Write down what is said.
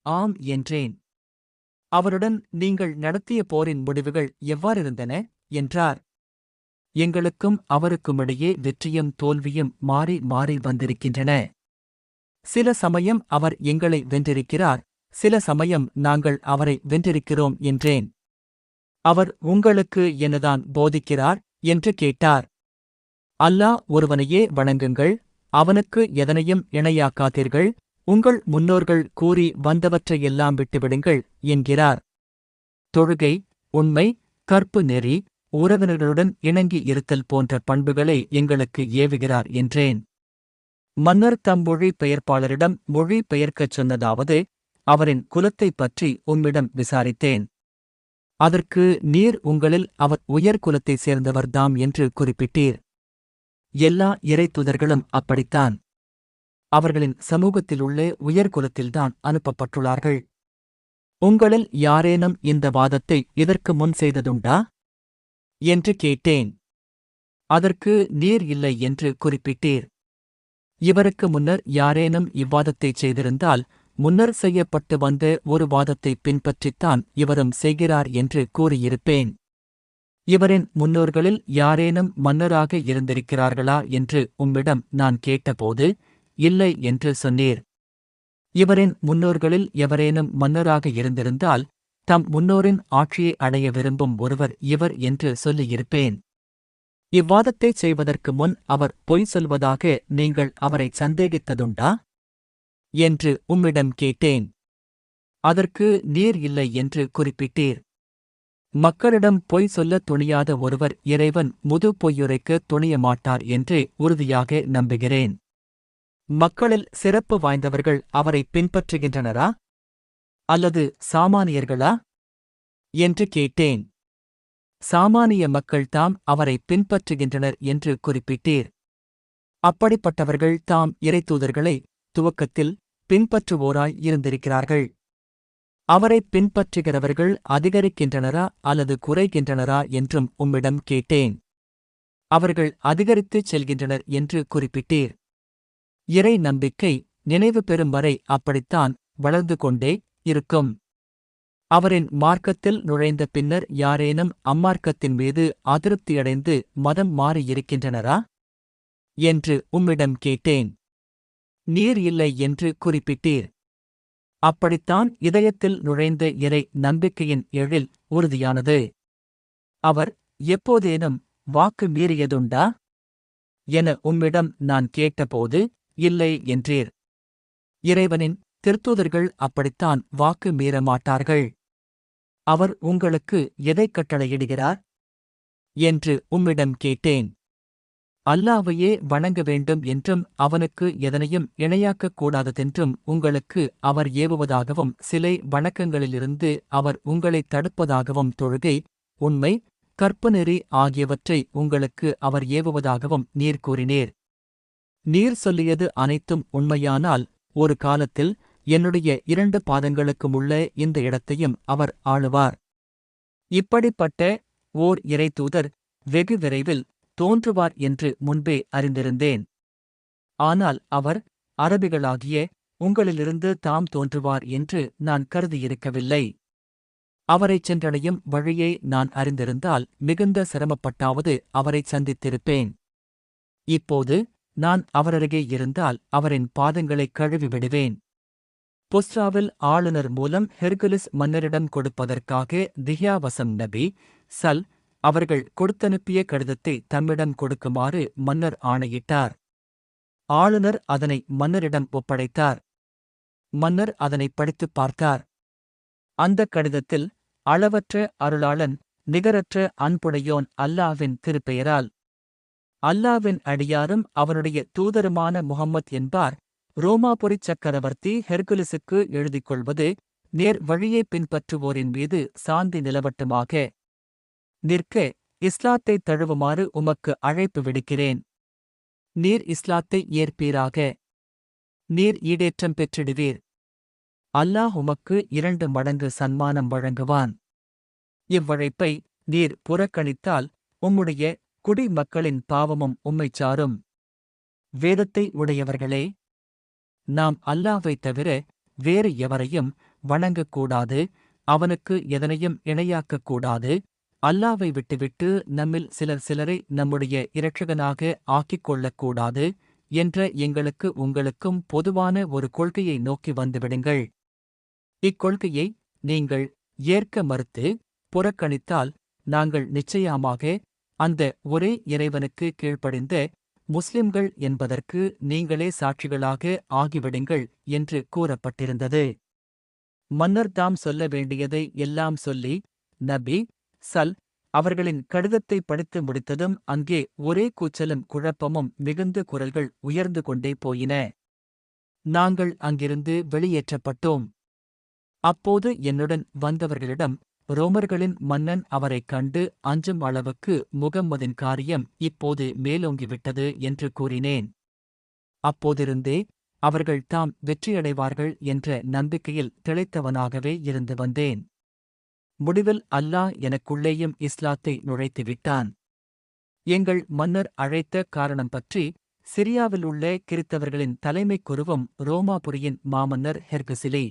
ஆம் என்றேன். அவருடன் நீங்கள் நடத்திய போரின் முடிவுகள் எவ்வாறிருந்தன என்றார். எங்களுக்கும் அவருக்குமிடையே வெற்றியும் தோல்வியும் மாறி மாறி வந்திருக்கின்றன. சில சமயம் அவர் எங்களை வென்றிருக்கிறார், சில சமயம் நாங்கள் அவரை வென்றிருக்கிறோம் என்றேன். அவர் உங்களுக்கு என்னதான் போதிக்கிறார் என்று கேட்டார். அல்லாஹ் ஒருவனையே வணங்குங்கள், அவனுக்கு எதனையும் இணையாக்காதீர்கள், உங்கள் முன்னோர்கள் கூறி வந்தவற்றையெல்லாம் விட்டுவிடுங்கள் என்கிறார். தொழுகை, உண்மை, கற்பு நெறி, உறவினர்களுடன் இணங்கி இருத்தல் போன்ற பண்புகளை எங்களுக்கு ஏவுகிறார் என்றேன். மன்னர் தம் மொழி பெயர்ப்பாளரிடம் மொழி பெயர்க்கச் சொன்னதாவது, அவரின் குலத்தைப் பற்றி உம்மிடம் விசாரித்தேன். அதற்கு நீர் உங்களில் அவர் உயர் குலத்தைச் சேர்ந்தவர்தாம் என்று குறிப்பிட்டீர். எல்லா இறைத்துதர்களும் அப்படித்தான். அவர்களின் சமூகத்திலுள்ள உயர் குலத்தில்தான் அனுப்பப்பட்டுள்ளார்கள். உங்களில் யாரேனும் இந்த வாதத்தை இதற்கு முன் செய்ததுண்டா என்று கேட்டேன். அதற்கு நீர் இல்லை என்று குறிப்பிட்டீர். இவருக்கு முன்னர் யாரேனும் இவ்வாதத்தைச் செய்திருந்தால் முன்னர் செய்யப்பட்டு வந்த ஒரு வாதத்தை பின்பற்றித்தான் இவரும் செய்கிறார் என்று கூறியிருப்பேன். இவரின் முன்னோர்களில் யாரேனும் மன்னராக இருந்திருக்கிறார்களா என்று உம்மிடம் நான் கேட்டபோது, இல்லை என்று சொன்னீர். இவரின் முன்னோர்களில் எவரேனும் மன்னராக இருந்திருந்தால் தம் முன்னோரின் ஆட்சியை அடைய விரும்பும் ஒருவர் இவர் என்று சொல்லியிருப்பேன். இவ்வாதத்தைச் செய்வதற்கு முன் அவர் பொய் சொல்வதாக நீங்கள் அவரை சந்தேகித்ததுண்டா என்று உம்மிடம் கேட்டேன். அதற்கு நீர் இல்லை என்று குறிப்பிட்டீர். மக்களிடம் பொய் சொல்லத் துணியாத ஒருவர் இறைவன் முது பொய்யுரைக்க துணிய மாட்டார் என்று உறுதியாக நம்புகிறேன். மக்களில் சிறப்பு வாய்ந்தவர்கள் அவரை பின்பற்றுகின்றனரா அல்லது சாமானியர்களா என்று கேட்டேன். சாமானிய மக்கள்தாம் அவரை பின்பற்றுகின்றனர் என்று குறிப்பிட்டீர். அப்படிப்பட்டவர்கள் தாம் இறைத்தூதர்களை துவக்கத்தில் பின்பற்றுவோராய் இருந்திருக்கிறார்கள். அவரை பின்பற்றுகிறவர்கள் அதிகரிக்கின்றனரா அல்லது குறைகின்றனரா என்றும் உம்மிடம் கேட்டேன். அவர்கள் அதிகரித்துச் செல்கின்றனர் என்று குறிப்பிட்டீர். இறை நம்பிக்கை நினைவு பெறும் வரை அப்படித்தான் வளர்ந்து கொண்டே இருக்கும். அவரின் மார்க்கத்தில் நுழைந்த பின்னர் யாரேனும் அம்மார்க்கத்தின் மீது அதிருப்தியடைந்து மதம் மாறியிருக்கின்றனரா என்று உம்மிடம் கேட்டேன். நீர் இல்லை என்று குறிப்பிட்டீர். அப்படித்தான் இதயத்தில் நுழைந்த இறை நம்பிக்கையின் எழில் உறுதியானது. அவர் எப்போதேனும் வாக்கு மீறியதுண்டா என உம்மிடம் நான் கேட்டபோது, இல்லை என்றீர். இறைவனின் திருத்தூதர்கள் அப்படித்தான் வாக்கு மீறமாட்டார்கள். அவர் உங்களுக்கு எதைக் கட்டளையிடுகிறார் என்று உம்மிடம் கேட்டேன். அல்லாஹ்வையே வணங்க வேண்டும் என்றும் அவனுக்கு எதனையும் இணையாக்கக் கூடாததென்றும் உங்களுக்கு அவர் ஏவுவதாகவும் சிலை வணக்கங்களிலிருந்து அவர் உங்களைத் தடுப்பதாகவும் தொழுகை, உண்மை, கற்புநெறி ஆகியவற்றை உங்களுக்கு அவர் ஏவுவதாகவும் நீர் கூறினீர். நீர் சொல்லியது அனைத்தும் உண்மையானால் ஒரு காலத்தில் என்னுடைய 2 பாதங்களுக்குமுள்ள இந்த இடத்தையும் அவர் ஆளுவார். இப்படிப்பட்ட ஓர் இறைத்தூதர் வெகு விரைவில் தோன்றுவார் என்று முன்பே அறிந்திருந்தேன். ஆனால் அவர் அரபிகளாகிய உங்களிலிருந்து தாம் தோன்றுவார் என்று நான் கருதியிருக்கவில்லை. அவரைச் சென்றடையும் வழியை நான் அறிந்திருந்தால் மிகுந்த சிரமப்பட்டாவது அவரைச் சந்தித்திருப்பேன். இப்போது நான் அவரருகே இருந்தால் அவரின் பாதங்களைக் கழுவி விடுவேன். புஸ்ராவில் ஆளுநர் மூலம் ஹெர்குலிஸ் மன்னரிடம் கொடுப்பதற்காக திஹ்யாவசம் நபி சல் அவர்கள் கொடுத்தனுப்பிய கடிதத்தை தம்மிடம் கொடுக்குமாறு மன்னர் ஆணையிட்டார். ஆளுநர் அதனை மன்னரிடம் ஒப்படைத்தார். மன்னர் அதனைப் படித்துப் பார்த்தார். அந்தக் கடிதத்தில் அளவற்ற அருளாளன், நிகரற்ற அன்புடையோன் அல்லாஹ்வின் திருப்பெயரால், அல்லாஹ்வின் அடியாரும் அவனுடைய தூதருமான முஹம்மத் என்பார், ரோமாபுரிச் சக்கரவர்த்தி ஹெர்குலிஸுக்கு எழுதிக் கொள்வது, நேர் வழியை பின்பற்றுவோரின் மீது சாந்தி நிலவட்டுமாக. நிற்க இஸ்லாத்தைத் தழுவுமாறு உமக்கு அழைப்பு விடுக்கிறேன். நீர் இஸ்லாத்தை ஏற்பீராக. நீர் ஈடேற்றம் பெற்றிடுவீர். அல்லாஹ் உமக்கு 2 மடங்கு சன்மானம் வழங்குவான். இவ்வழைப்பை நீர் புறக்கணித்தால் உம்முடைய குடிமக்களின் பாவமும் உம்மைச் சாரும். வேதத்தை உடையவர்களே, நாம் அல்லாஹ்வைத் தவிர வேறு எவரையும் வணங்கக்கூடாது, அவனுக்கு எதனையும் இணையாக்கக்கூடாது, அல்லாவை விட்டுவிட்டு நம்மில் சிலரை நம்முடைய இரட்சகனாக ஆக்கிக் கொள்ளக்கூடாது என்ற எங்களுக்கு உங்களுக்கும் பொதுவான ஒரு கொள்கையை நோக்கி வந்துவிடுங்கள். இக்கொள்கையை நீங்கள் ஏற்க மறுத்து புறக்கணித்தால் நாங்கள் நிச்சயமாக அந்த ஒரே இறைவனுக்கு கீழ்ப்படிந்த முஸ்லிம்கள் என்பதற்கு நீங்களே சாட்சிகளாக ஆகிவிடுங்கள் என்று கூறப்பட்டிருந்தது. மன்னர் தாம் சொல்ல வேண்டியதை எல்லாம் சொல்லி நபி அவர்களின் கடிதத்தை படித்து முடித்ததும் அங்கே ஒரே கூச்சலும் குழப்பமும் மிகுந்த குரல்கள் உயர்ந்து கொண்டே போயின. நாங்கள் அங்கிருந்து வெளியேற்றப்பட்டோம். அப்போது என்னுடன் வந்தவர்களிடம், ரோமர்களின் மன்னன் அவரைக் கண்டு அஞ்சும் அளவுக்கு முகம்மதின் காரியம் இப்போது மேலோங்கிவிட்டது என்று கூறினேன். அப்போதிருந்தே அவர்கள் தாம் வெற்றியடைவார்கள் என்ற நம்பிக்கையில் திளைத்தவனாகவே இருந்து வந்தேன். முடிவில் அல்லாஹ் எனக்குள்ளேயும் இஸ்லாத்தை நுழைத்துவிட்டான். எங்கள் மன்னர் அழைத்த காரணம் பற்றி சிரியாவில் உள்ள கிறித்தவர்களின் தலைமைக் குருவும் ரோமாபுரியின் மாமன்னர் ஹெர்குசிலி